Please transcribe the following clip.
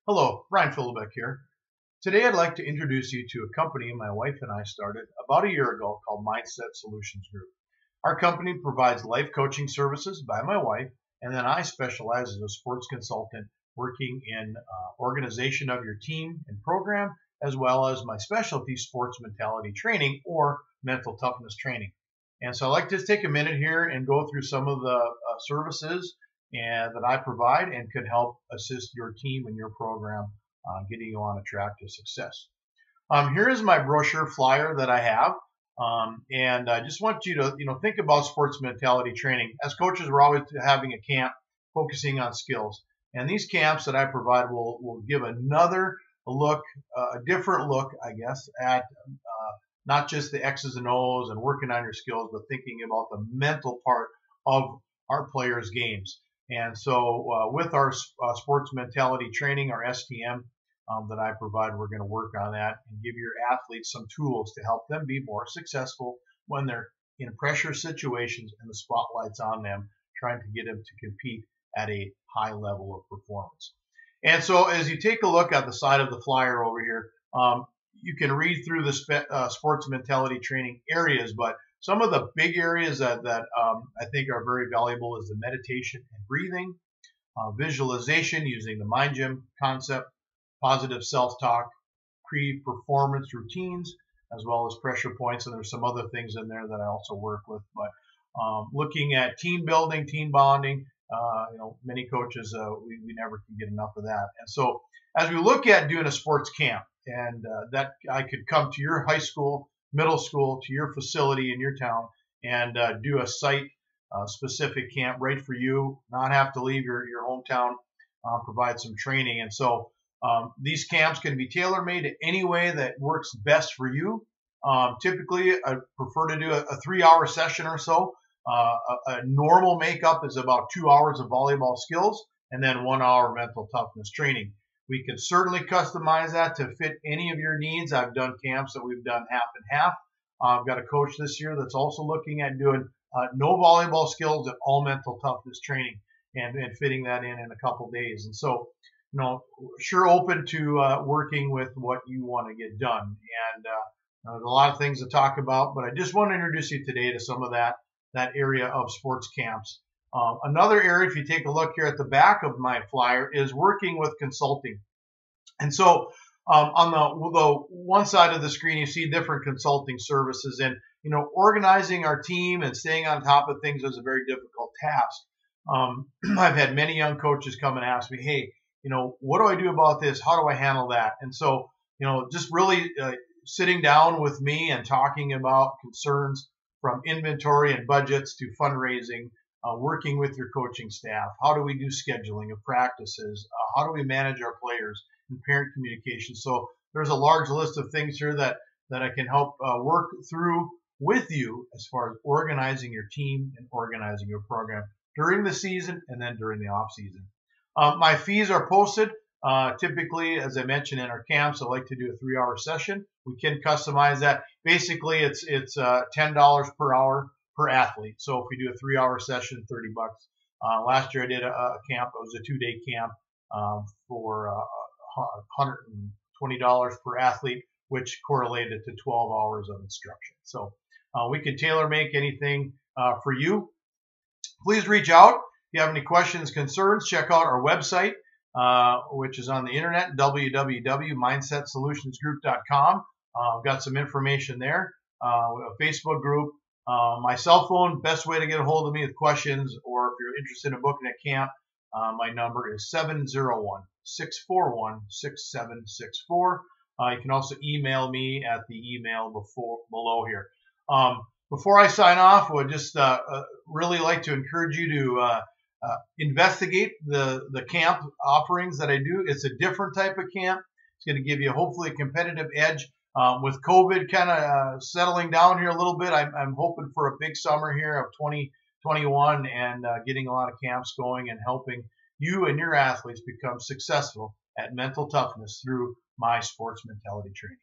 Hello, Brian Filibeck here. Today I'd like to introduce you to a company my wife and I started about a year ago called Mindset Solutions Group. Our company provides life coaching services by my wife, and then I specialize as a sports consultant working in organization of your team and program, as well as my specialty sports mentality training or mental toughness training. And so I'd like to take a minute here and go through some of the services that I provide and could help assist your team and your program getting you on a track to success. Here is my brochure flyer that I have. And I just want you to, think about sports mentality training. As coaches, we're always having a camp focusing on skills. And these camps that I provide will give another look, a different look, I guess, at not just the X's and O's and working on your skills, but thinking about the mental part of our players' games. And so with our sports mentality training, our STM that I provide, we're going to work on that and give your athletes some tools to help them be more successful when they're in pressure situations and the spotlight's on them, trying to get them to compete at a high level of performance. And so as you take a look at the side of the flyer over here, you can read through the sports mentality training areas, but some of the big areas that I think are very valuable is the meditation and breathing, visualization using the mind gym concept, positive self-talk, pre-performance routines, as well as pressure points. And there's some other things in there that I also work with. But looking at team building, team bonding, many coaches, we never can get enough of that. And so as we look at doing a sports camp, and that I could come to your high school, middle school, to your facility in your town and do a site specific camp right for you, not have to leave your hometown, provide some training. And so these camps can be tailor-made any way that works best for you. Typically, I prefer to do a 3-hour session or so. A normal makeup is about 2 hours of volleyball skills and then 1 hour mental toughness training. We can certainly customize that to fit any of your needs. I've done camps that we've done half and half. I've got a coach this year that's also looking at doing no volleyball skills and all mental toughness training and fitting that in a couple days. And so, sure open to working with what you want to get done. And there's a lot of things to talk about, but I just want to introduce you today to some of that area of sports camps. Another area, if you take a look here at the back of my flyer, is working with consulting. And so on the one side of the screen, you see different consulting services. And, organizing our team and staying on top of things is a very difficult task. I've had many young coaches come and ask me, hey, what do I do about this? How do I handle that? And so, just really sitting down with me and talking about concerns from inventory and budgets to fundraising, working with your coaching staff. How do we do scheduling of practices? How do we manage our players and parent communication? So there's a large list of things here that I can help work through with you as far as organizing your team and organizing your program during the season and then during the off season. My fees are posted. Typically, as I mentioned in our camps, I like to do a 3-hour session. We can customize that. Basically, it's $10 per hour per athlete. So if we do a 3-hour session, $30. Last year I did a camp. It was a 2-day camp for $120 per athlete, which correlated to 12 hours of instruction. So we can tailor make anything for you. Please reach out. If you have any questions, concerns, check out our website, which is on the internet, www.mindsetsolutionsgroup.com. I've got some information there. A Facebook group. My cell phone, best way to get a hold of me with questions, or if you're interested in booking a camp, my number is 701-641-6764. You can also email me at the email below here. Before I sign off, I would just really like to encourage you to investigate the camp offerings that I do. It's a different type of camp. It's going to give you hopefully a competitive edge. With COVID kind of settling down here a little bit, I'm hoping for a big summer here of 2021 and getting a lot of camps going and helping you and your athletes become successful at mental toughness through my sports mentality training.